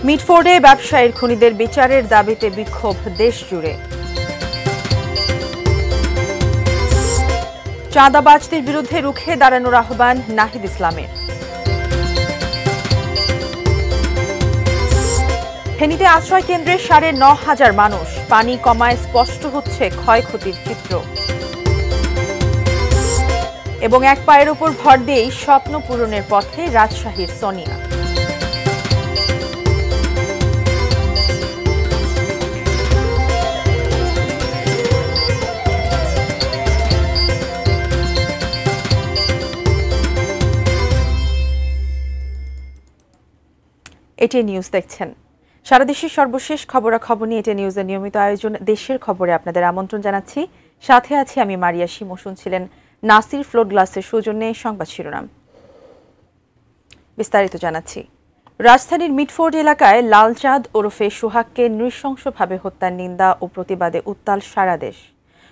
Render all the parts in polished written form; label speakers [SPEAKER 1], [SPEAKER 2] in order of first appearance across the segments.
[SPEAKER 1] মিটফোর্ডে ব্যবসায়ীর খুনিদের বিচারের দাবিতে বিক্ষোভ দেশ জুড়ে। চাঁদাবাজদের বিরুদ্ধে রুখে দাঁড়ানোর আহ্বান নাহিদ ইসলামের। ফেনীতে আশ্রয় কেন্দ্রে ৯,৫০০ মানুষ, পানি কমায় স্পষ্ট হচ্ছে ক্ষয়ক্ষতির চিত্র। এবং এক পায়ের উপর ভর দিয়েই স্বপ্ন পূরণের পথে রাজশাহীর সোনিয়া। এটি নিউজ দেখছেন। সারা দেশের সর্বশেষ খবরাখবর নিয়ে এটি নিউজের নিয়মিত আয়োজন দেশের খবরে আপনাদের আমন্ত্রণ জানাচ্ছি। সাথে আছি আমি মারিয়া শিমু। শুনছিলেন নাসির ফ্লোট গ্লাসের সৌজন্যে সংবাদ শিরোনাম। বিস্তারিত জানাচ্ছি। রাজধানীর মিটফোর্ড এলাকায় লালচাঁদ ওরফে সোহাগকে নৃশংসভাবে হত্যার নিন্দা ও প্রতিবাদে উত্তাল সারা দেশ।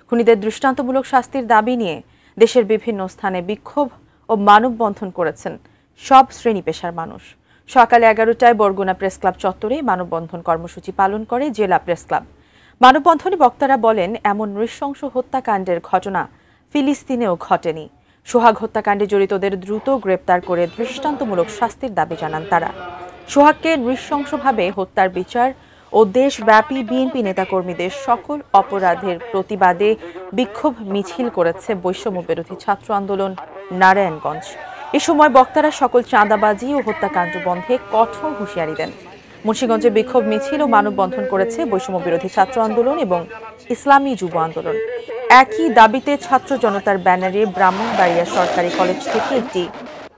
[SPEAKER 1] খুনিদের দৃষ্টান্তমূলক শাস্তির দাবি নিয়ে দেশের বিভিন্ন স্থানে বিক্ষোভ ও মানববন্ধন করেছেন সব শ্রেণী পেশার মানুষ। সকাল 11টায় বরগুনা প্রেস ক্লাব চত্বরে মানববন্ধন কর্মসূচি পালন করে জেলা প্রেস ক্লাব। মানববন্ধনে বক্তারা বলেন, এমন নৃশংস হত্যাকাণ্ডের ঘটনা ফিলিস্তিনেও ঘটেনি। সোহাগ হত্যাকাণ্ডে জড়িতদের দ্রুত গ্রেপ্তার করে দৃষ্টান্তমূলক শাস্তির দাবি জানান তারা। সোহাগকে নৃশংসভাবে হত্যার বিচার ও দেশব্যাপী বিএনপি নেতাকর্মীদের সকল অপরাধের প্রতিবাদে বিক্ষোভ মিছিল করেছে বৈষম্য বিরোধী ছাত্র আন্দোলন নারায়ণগঞ্জ। এ সময় বক্তারা সকল চাঁদাবাজি ও হত্যাকাণ্ড বন্ধে কঠোর হুঁশিয়ারি দেন। মুন্সিগঞ্জে বিক্ষোভ মিছিল ও মানববন্ধন করেছে বৈষম্য বিরোধী ছাত্র আন্দোলন এবং ইসলামী যুব আন্দোলন। একই দাবিতে ছাত্র জনতার ব্যানারে ব্রাহ্মণবাড়িয়া সরকারি কলেজ থেকে একটি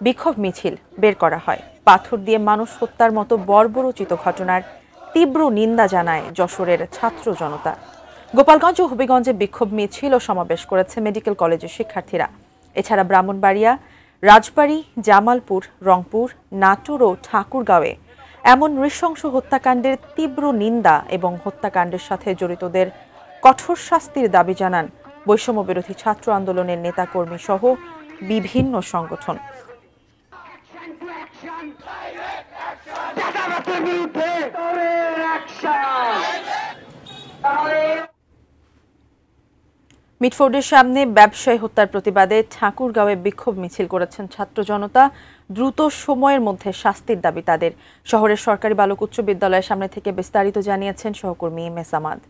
[SPEAKER 1] বিক্ষোভ মিছিল বের করা হয়। পাথর দিয়ে মানুষ হত্যার মতো বর্বরোচিত ঘটনার তীব্র নিন্দা জানায় যশোরের ছাত্র জনতা। গোপালগঞ্জ ও হবিগঞ্জে বিক্ষোভ মিছিল ও সমাবেশ করেছে মেডিকেল কলেজের শিক্ষার্থীরা। এছাড়া ব্রাহ্মণবাড়িয়া, রাজবাড়ী, জামালপুর, রংপুর, নাটোর ও ঠাকুরগাঁওয়ে এমন নৃশংস হত্যাকাণ্ডের তীব্র নিন্দা এবং হত্যাকাণ্ডের সাথে জড়িতদের কঠোর শাস্তির দাবি জানান বৈষম্য বিরোধী ছাত্র আন্দোলনের নেতাকর্মী সহ বিভিন্ন সংগঠন। মিটফোর্ডের সামনে ব্যবসায়ী হত্যার প্রতিবাদে ঠাকুরগাঁওয়ে বিক্ষোভ মিছিল করেছেন ছাত্র জনতা। দ্রুত সময়ের মধ্যে শাস্তির দাবি তাদের। শহরের সরকারি বালক উচ্চ বিদ্যালয়ের সামনে থেকে বিস্তারিত জানিয়েছেন সহকর্মী এম এস আমাদ।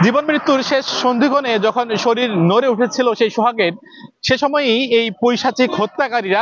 [SPEAKER 2] জীবন মৃত্যুর শেষ সন্ধিক্ষণে যখন শরীর নড়ে উঠেছিল সেই সোহাগের, সে সময়ই এই পৈশাচিক হত্যাকারীরা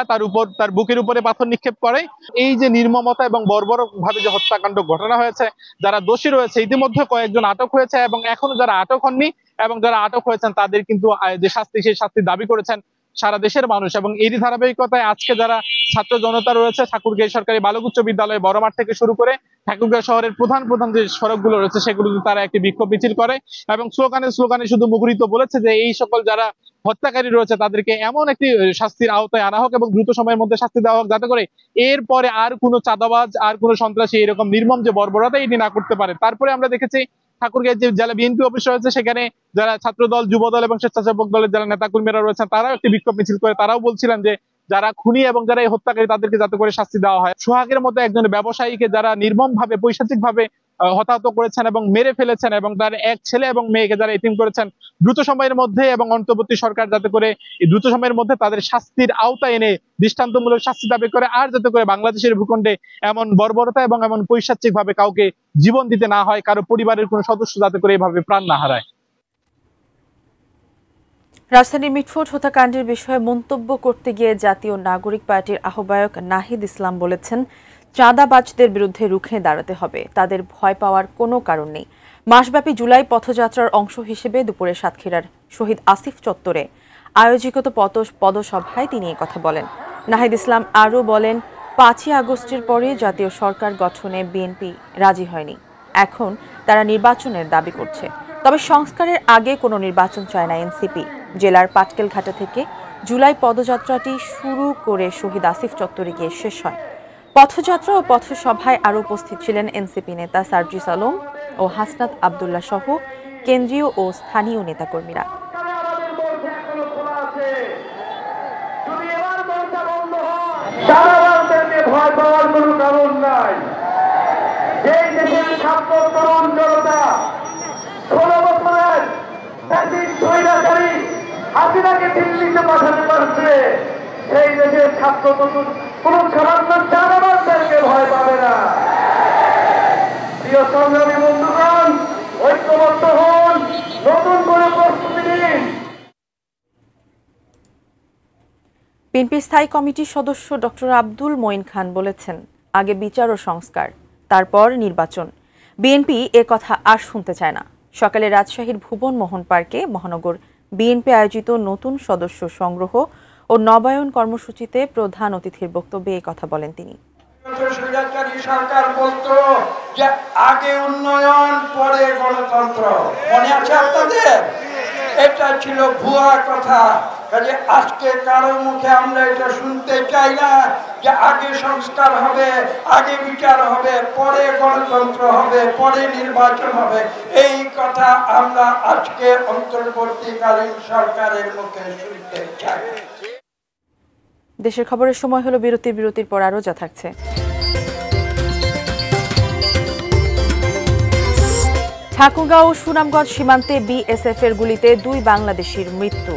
[SPEAKER 2] তার বুকের উপরে পাথর নিক্ষেপ করে। এই যে নির্মমতা এবং বর্বরভাবে যে হত্যাকাণ্ড ঘটনা হয়েছে, যারা দোষী রয়েছে ইতিমধ্যে কয়েকজন আটক হয়েছে এবং এখনো যারা আটক হননি এবং যারা আটক হয়েছেন তাদের কিন্তু যে শাস্তি, সেই শাস্তির দাবি করেছেন সারা দেশের মানুষ। এবং এরই ধারাবাহিকতায় আজকে যারা ছাত্র জনতা রয়েছে ঠাকুরগাঁও সরকারি বালক উচ্চ বিদ্যালয় বড়মাঠ থেকে শুরু করে ঠাকুরগাঁও শহরের প্রধান যে সড়কগুলো রয়েছে সেগুলোতে তারা একটি বিক্ষোভ মিছিল করে এবং স্লোগানে শুধু মুখরিত বলেছে যে এই সকল যারা হত্যাকারী রয়েছে তাদেরকে এমন একটি শাস্তির আওতায় আনা হোক এবং দ্রুত সময়ের মধ্যে শাস্তি দেওয়া হোক, যাতে করে এরপরে আর কোনো চাঁদাবাজ, আর কোনো সন্ত্রাসী এরকম নির্মম যে বর্বরতা এটি না করতে পারে। তারপরে আমরা দেখেছি ঠাকুরগাঁও যে জেলা বিএনপি অফিস রয়েছে সেখানে যারা ছাত্রদল, যুবদল এবং স্বেচ্ছাসেবক দলের যারা নেতাকর্মীরা রয়েছেন তারাও একটি বিক্ষোভ মিছিল করে তারাও বলছিলেন যে যারা খুনি এবং যারা এই হত্যাকারী তাদেরকে যাতে করে শাস্তি দেওয়া হয়। সোহাগের মতো একজন ব্যবসায়ীকে যারা নির্মম ভাবে পৈশাচিক ভাবে হতাহত করেছেন এবং মেরে ফেলেছেন এবং তার এক ছেলে এবং মেয়েকে যারা এতিম করেছেন, দ্রুত সময়ের মধ্যে এবং অন্তর্বর্তী সরকার যাতে করে দ্রুত সময়ের মধ্যে তাদের শাস্তির আওতায় এনে দৃষ্টান্তমূলক শাস্তি দাবি করে, আর যাতে করে বাংলাদেশের ভূখণ্ডে এমন বর্বরতা এবং এমন পৈশাচিক ভাবে কাউকে জীবন দিতে না হয়, কারো পরিবারের কোনো সদস্য যাতে করে এভাবে প্রাণ না হারায়।
[SPEAKER 1] রাজধানীর মিটফোর্ড হত্যাকাণ্ডের বিষয়ে মন্তব্য করতে গিয়ে জাতীয় নাগরিক পার্টির আহ্বায়ক নাহিদ ইসলাম বলেছেন, চাঁদাবাজদের বিরুদ্ধে রুখে দাঁড়াতে হবে, তাদের ভয় পাওয়ার কোনো কারণ নেই। মাসব্যাপী জুলাই পথযাত্রার অংশ হিসেবে দুপুরে সাতক্ষীরার শহীদ আসিফ চত্বরে আয়োজিত পদসভায় তিনি কথা বলেন। নাহিদ ইসলাম আরও বলেন, ৫ই আগস্টের পরে জাতীয় সরকার গঠনে বিএনপি রাজি হয়নি, এখন তারা নির্বাচনের দাবি করছে। তবে সংস্কারের আগে কোনো নির্বাচন চায় না এনসিপি। জেলার পাটকেলঘাটা থেকে জুলাই পদযাত্রাটি শুরু করে শহীদ আসিফ চত্বরে গিয়ে শেষ হয়। পথযাত্রা ও পথসভায় আরও উপস্থিত ছিলেন এনসিপি নেতা সার্জিস আলম ও হাসনাত আব্দুল্লাহ সহ কেন্দ্রীয় ও স্থানীয় নেতাকর্মীরা।
[SPEAKER 3] ভয় পাওয়ার কোনো কারণ নাই। যেই দেশের ছাত্র তরুণ জনতা 16 বছরের স্বৈরাচারী হাসিনাকে দিল্লিতে পাঠাতে পারছে, সেই দেশের ছাত্র তরুণ কোন সামান্য জানাবারদেরকে ভয় পাবে না। প্রিয় সংগ্রামী বন্ধুগণ, ঐক্যবদ্ধ হন, নতুন করে প্রস্তুতি নিন।
[SPEAKER 1] বিএনপি স্থায়ী কমিটির সদস্য ডক্টর আব্দুল মঈন খান বলেছেন, আগে বিচার ও সংস্কার, তারপর নির্বাচন। বিএনপি এ কথা আর শুনতে চায় না। সকালে রাজশাহীর ভুবন মোহন পার্কে মহানগর বিএনপি আয়োজিত নতুন সদস্য সংগ্রহ ও নবায়ন কর্মসূচিতে প্রধান অতিথির বক্তব্যে এ কথা বলেন তিনি।
[SPEAKER 4] সরকার বলতো যে আগে উন্নয়ন পরে গণতন্ত্র, মনে আছে আপনাদের? এটা ছিল ভুয়া কথা। কাজে আজকে কারো মুখে আমরা এটা শুনতে চাই না যে আগে সংস্কার হবে, আগে বিচার হবে, পরে গণতন্ত্র হবে, পরে নির্বাচন হবে। এই কথা আমরা আজকে অন্তর্বর্তীকালীন সরকারের মুখে শুনতে চাই।
[SPEAKER 1] দেশের খবরের সময় হলো বিরতির পর আরও যা থাকছে। ঠাকুরগাঁও ও সুনামগঞ্জ সীমান্তে বিএসএফ এর গুলিতে 2 বাংলাদেশির মৃত্যু।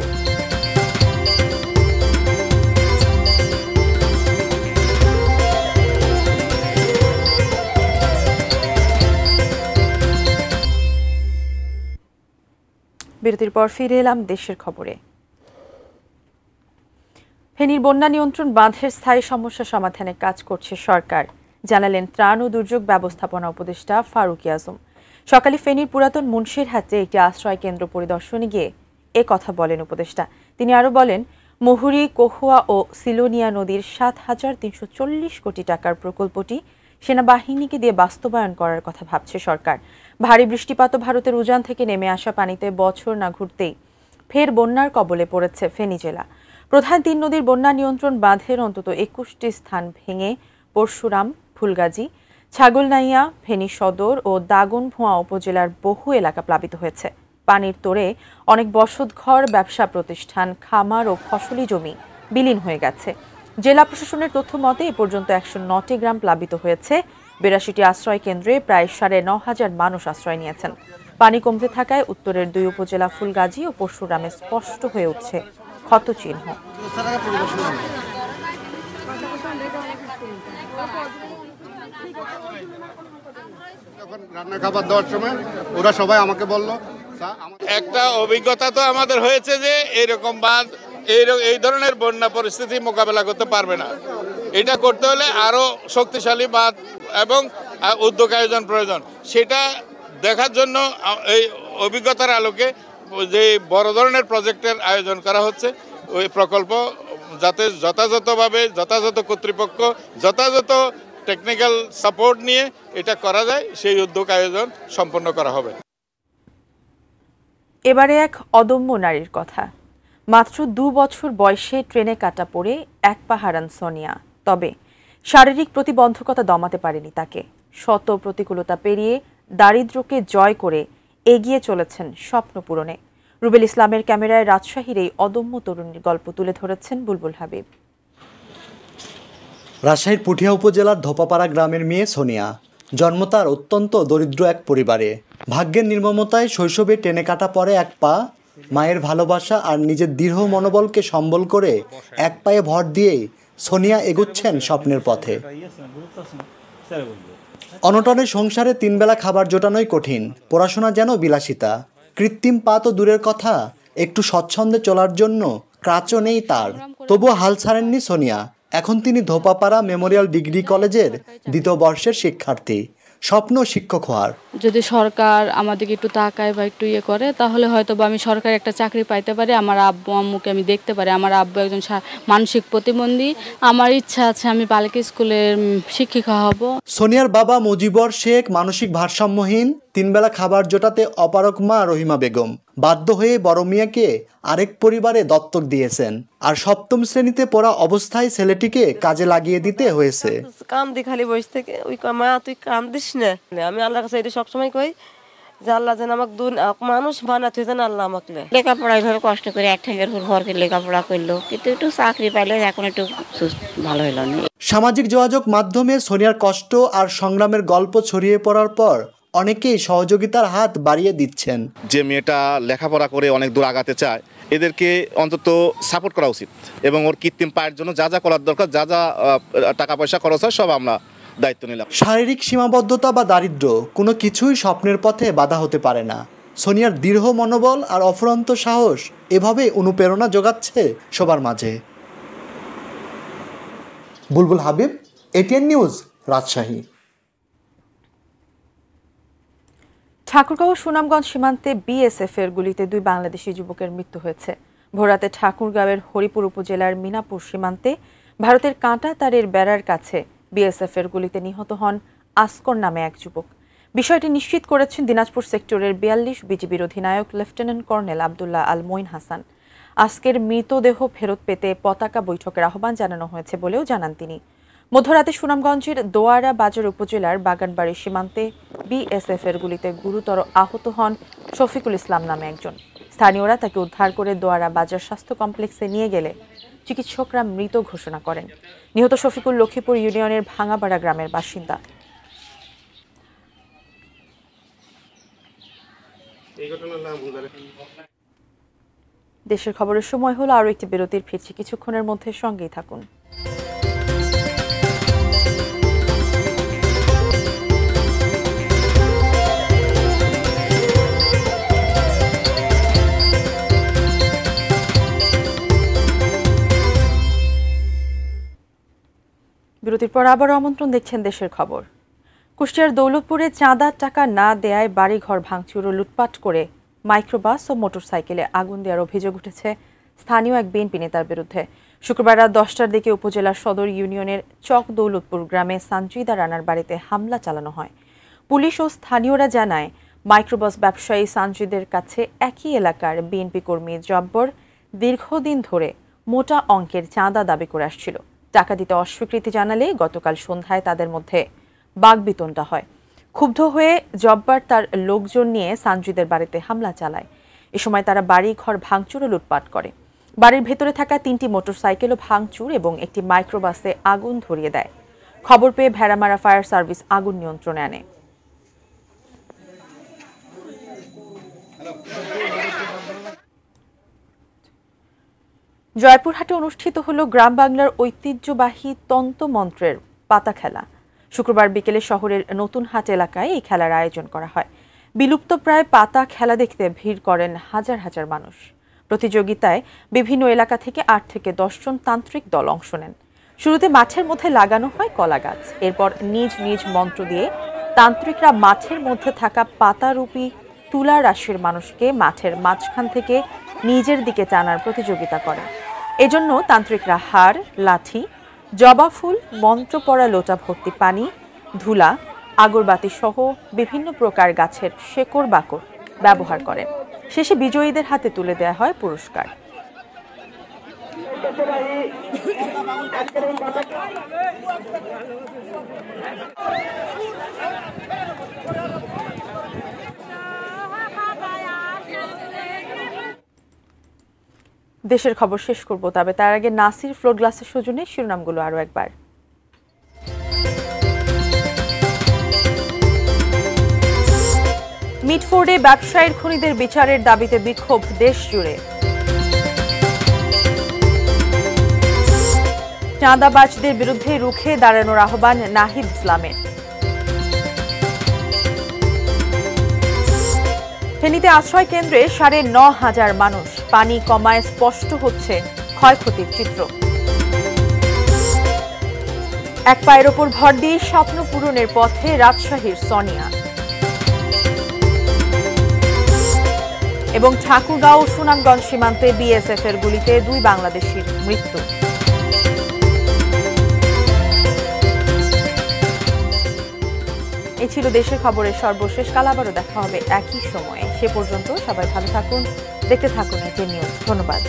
[SPEAKER 1] বিরতির পর ফিরে এলাম দেশের খবরে। ফেনীর বন্যা নিয়ন্ত্রণ বাঁধের স্থায়ী সমস্যা সমাধানে কাজ করছে সরকার, জানালেন ত্রাণ ও দুর্যোগ ব্যবস্থাপনা উপদেষ্টা ফারুকী আজম। সকালে ফেনীর পুরাতন মুন্সিরহাটে একটি আশ্রয় কেন্দ্র পরিদর্শনে গিয়ে এ কথা বলেন উপদেষ্টা। তিনি আরও বলেন, মুহুরী, কহুয়া ও সিলোনিয়া নদীর ৭,৩৪০ কোটি টাকার প্রকল্পটি সেনাবাহিনীকে দিয়ে বাস্তবায়ন করার কথা ভাবছে সরকার। ভারী বৃষ্টিপাত ও ভারতের উজান থেকে নেমে আসা পানিতে বছর না ঘুরতেই ফের বন্যার কবলে পড়েছে ফেনী জেলা। প্রধান 3 নদীর বন্যা নিয়ন্ত্রণ বাঁধের অন্তত 21টি স্থান ভেঙে পরশুরাম, ফুলগাজী, ছাগলনাইয়া, ফেনী সদর ও দাগনভুঞা উপজেলার বহু এলাকা প্লাবিত হয়েছে। পানির তোড়ে অনেক বসতঘর, ব্যবসা প্রতিষ্ঠান, খামার ও ফসলি জমি বিলীন হয়ে গেছে। জেলা প্রশাসনের তথ্য মতে এ পর্যন্ত 109টি গ্রাম প্লাবিত হয়েছে। 82টি আশ্রয় কেন্দ্রে প্রায় 9,500 মানুষ আশ্রয় নিয়েছেন। পানি কমতে থাকায় উত্তরের 2 উপজেলা ফুলগাজী ও পরশুরামে স্পষ্ট হয়ে উঠছে ক্ষতচিহ্ন।
[SPEAKER 5] যখন রান্না খাবার দেওয়ার সময় ওরা সবাই আমাকে বলল,
[SPEAKER 6] একটা অভিজ্ঞতা তো আমাদের হয়েছে যে এইরকম বাঁধ এই ধরনের বন্যা পরিস্থিতি মোকাবেলা করতে পারবে না। এটা করতে হলে আরো শক্তিশালী বাঁধ এবং উদ্যোগ আয়োজন প্রয়োজন। সেটা দেখার জন্য এই অভিজ্ঞতার আলোকে যে বড় ধরনের প্রজেক্টের আয়োজন করা হচ্ছে, ওই প্রকল্প যাতে যথাযথভাবে যথাযথ কর্তৃপক্ষ যথাযথ টেকনিক্যাল সাপোর্ট নিয়ে এটা করা যায়, সেই উদ্যোগ আয়োজন সম্পন্ন করা হবে।
[SPEAKER 1] এবারে এক অদম্য নারীর কথা। মাত্র 2 বছর বয়সে ট্রেনে কাটা পড়ে এক পা হারান সোনিয়া। তবে শারীরিক প্রতিবন্ধকতা দমাতে পারেনি তাকে। শত প্রতিকূলতা পেরিয়ে দারিদ্র্যকে জয় করে এগিয়ে চলেছেন স্বপ্ন পূরণে। রুবেল ইসলামের ক্যামেরায় রাজশাহীর এই অদম্য তরুণীর গল্প তুলে ধরেছেন বুলবুল হাবিব।
[SPEAKER 7] রাজশাহীর পুঠিয়া উপজেলার ধোপাপাড়া গ্রামের মেয়ে সোনিয়া। জন্ম তার অত্যন্ত দরিদ্র এক পরিবারে। ভাগ্যের নির্মমতায় শৈশবে টেনে কাটা পড়ে এক পা। মায়ের ভালোবাসা আর নিজের দৃঢ় মনোবলকে সম্বল করে এক পায়ে ভর দিয়ে সোনিয়া এগুচ্ছেন স্বপ্নের পথে। অনটনের সংসারে 3 বেলা খাবার জোটানোই কঠিন, পড়াশোনা যেন বিলাসিতা। কৃত্রিম পা তো দূরের কথা, একটু স্বচ্ছন্দে চলার জন্য ক্রাচও নেই তার। তবুও হাল ছাড়েননি সোনিয়া। এখন তিনি ধোপাপাড়া মেমোরিয়াল ডিগ্রি কলেজের 2য় বর্ষের শিক্ষার্থী। স্বপ্ন শিক্ষক হওয়ার।
[SPEAKER 8] যদি সরকার আমাদেরকে একটু তাকায় বা একটু ইয়ে করে তাহলে হয়তো বা আমি সরকারি একটা চাকরি পাইতে পারি, আমার আব্বু আম্মুকে আমি দেখতে পারি। আমার আব্বু একজন মানসিক প্রতিবন্ধী, আমার ইচ্ছা আছে আমি বালিকা স্কুলের শিক্ষিকা হব।
[SPEAKER 7] সোনিয়ার বাবা মুজিবর শেখ মানসিক ভারসাম্যহীন, তিনবেলা খাবার জোটাতে অপারগ মা রহিমা বেগম বাধ্য হয়ে বড় মিয়াকে আরেক পরিবারে দত্তক দিয়েছেন, আর সপ্তম শ্রেণীতে পড়া অবস্থায় ছেলেটিকে কাজে লাগিয়ে দিতে হয়েছে।
[SPEAKER 9] কাম দি খালি বসে থেকে ওই মা তুই কাম দিস না, আমি আল্লাহর কাছে এটা সবসময় কই যে আল্লাহ যেন আমাকে মানুষ বানাতে যেন আল্লাহ আমাকে
[SPEAKER 10] লেখাপড়া এইভাবে কষ্ট করে এক ঠেঙ্গের উপর ঘরকে লেখাপড়া করলো, কিন্তু একটু চাকরি পাইলে এখন একটু ভালো হলো না।
[SPEAKER 7] সামাজিক যোগাযোগ মাধ্যমে সোনিয়ার কষ্ট আর সংগ্রামের গল্প ছড়িয়ে পড়ার পর অনেকেই সহযোগিতার হাত বাড়িয়ে দিচ্ছেন।
[SPEAKER 11] যে মেয়েটা লেখাপড়া করে অনেক দূর আগাতে চায়, এদেরকে অন্তত সাপোর্ট করা উচিত এবং ওর কৃত্রিম পায়ের জন্য যা যা করার দরকার, যা যা টাকা পয়সা খরচ হয় সব আমরা দায়িত্ব নিলাম।
[SPEAKER 7] শারীরিক সীমাবদ্ধতা বা দারিদ্র্য কোনো কিছুই স্বপ্নের পথে বাধা হতে পারে না। সোনিয়ার দৃঢ় মনোবল আর অফুরন্ত সাহস এভাবে অনুপ্রেরণা যোগাচ্ছে সবার মাঝে। বুলবুল হাবিব, এটিএন নিউজ, রাজশাহী।
[SPEAKER 1] ঠাকুরগাঁও সুনামগঞ্জ সীমান্তে বিএসএফ এর গুলিতে 2 বাংলাদেশি যুবকের মৃত্যু হয়েছে। ভোররাতে ঠাকুরগাঁওয়ের হরিপুর উপজেলার মিনাপুর সীমান্তে ভারতের কাঁটাতারের বেড়ার কাছে বিএসএফ এর গুলিতে নিহত হন আসকর নামে এক যুবক। বিষয়টি নিশ্চিত করেছেন দিনাজপুর সেক্টরের 42 বিজিবির অধিনায়ক লেফটেন্যান্ট কর্নেল আব্দুল্লাহ আল মঈন হাসান। আজকের মৃতদেহ ফেরত পেতে পতাকা বৈঠকের আহ্বান জানানো হয়েছে বলেও জানান তিনি। মধ্যরাতে সুনামগঞ্জের দোয়ারা বাজার উপজেলার বাগানবাড়ি সীমান্তে বিএসএফ এর গুলিতে গুরুতর আহত হন শফিকুল ইসলাম নামে একজন। স্থানীয়রা তাকে উদ্ধার করে দোয়ারা বাজার স্বাস্থ্য কমপ্লেক্সে নিয়ে গেলে চিকিৎসকরা মৃত ঘোষণা করেন। নিহত শফিকুল লক্ষ্মীপুর ইউনিয়নের ভাঙাপাড়া গ্রামের বাসিন্দা। দেশের খবরের সময় হলো আরও একটি বিরতির, ফিরছি কিছুক্ষণের মধ্যে, সঙ্গেই থাকুন। বিরতির পর আবারও আমন্ত্রণ, দেখছেন দেশের খবর। কুষ্টিয়ার দৌলতপুরে চাঁদার টাকা না দেয়ায় বাড়িঘর ভাঙচুর ও লুটপাট করে মাইক্রোবাস ও মোটরসাইকেলে আগুন দেওয়ার অভিযোগ উঠেছে স্থানীয় এক বিএনপি নেতার বিরুদ্ধে। শুক্রবার রাত 10টার দিকে উপজেলার সদর ইউনিয়নের চক দৌলতপুর গ্রামে সানজিদা রানার বাড়িতে হামলা চালানো হয়। পুলিশ ও স্থানীয়রা জানায়, মাইক্রোবাস ব্যবসায়ী সানজিদের কাছে একই এলাকার বিএনপি কর্মী জব্বর দীর্ঘদিন ধরে মোটা অঙ্কের চাঁদা দাবি করে আসছিল। টাকা দিতে অস্বীকৃতি জানালে গতকাল সন্ধ্যায় তাদের মধ্যে বাকবিতণ্ডা হয়। ক্ষুব্ধ হয়ে জব্বার তার লোকজন নিয়ে সানজিদের বাড়িতে হামলা চালায়। এ সময় তারা বাড়ি ঘর ভাঙচুর ও লুটপাট করে। বাড়ির ভেতরে থাকা 3টি মোটরসাইকেলও ভাঙচুর এবং একটি মাইক্রোবাসে আগুন ধরিয়ে দেয়। খবর পেয়ে ভেড়ামারা ফায়ার সার্ভিস আগুন নিয়ন্ত্রণে আনে। জয়পুরহাটে অনুষ্ঠিত হলো গ্রাম বাংলার ঐতিহ্যবাহী তন্ত্রমন্ত্রের পাতা খেলা। শুক্রবার বিকেলে শহরের নতুন হাট এলাকায় এই খেলার আয়োজন করা হয়। বিলুপ্তপ্রায় পাতা খেলা দেখতে ভিড় করেন হাজার হাজার মানুষ। প্রতিযোগিতায় বিভিন্ন এলাকা থেকে 8 থেকে 10 জন তান্ত্রিক দল অংশ নেন। শুরুতে মাঠের মধ্যে লাগানো হয় কলা গাছ। এরপর নিজ নিজ মন্ত্র দিয়ে তান্ত্রিকরা মাঠের মধ্যে থাকা পাতারূপী তুলা রাশির মানুষকে মাঠের মাঝখান থেকে নিজের দিকে টানার প্রতিযোগিতা করেন। এজন্য তান্ত্রিকরা হাড়, লাঠি, জবা ফুল, মন্ত্র পড়া লোটা ভর্তি পানি, ধুলা, আগরবাতি সহ বিভিন্ন প্রকার গাছের শেকড় বাকড় ব্যবহার করেন। শেষে বিজয়ীদের হাতে তুলে দেওয়া হয় পুরস্কার। দেশের খবর শেষ করব, তবে তার আগে নাসির ফ্লোর গ্লাসের সৌজন্যে শিরোনামগুলো আরো একবার। মিটফোর্ডে ব্যবসায়ীর খুনিদের বিচারের দাবিতে বিক্ষোভ দেশ জুড়ে। চাঁদাবাজদের বিরুদ্ধে রুখে দাঁড়ানোর আহ্বান নাহিদ ইসলামের। ফেনীতে আশ্রয় কেন্দ্রে ৯,৫০০ মানুষ, পানি কমায় স্পষ্ট হচ্ছে ক্ষয়ক্ষতির চিত্র। এক পায়ের ওপর ভর দিয়ে স্বপ্ন পূরণের পথে রাজশাহীর সোনিয়া। এবং ঠাকুরগাঁও সুনামগঞ্জ সীমান্তে বিএসএফ এর গুলিতে 2 বাংলাদেশির মৃত্যু। এই ছিল দেশের খবরের সর্বশেষ। কাল আবারও দেখা হবে একই সময়ে। সে পর্যন্ত সবাই ভালো থাকুন, দেখতে থাকুন এটি নিউজ। ধন্যবাদ।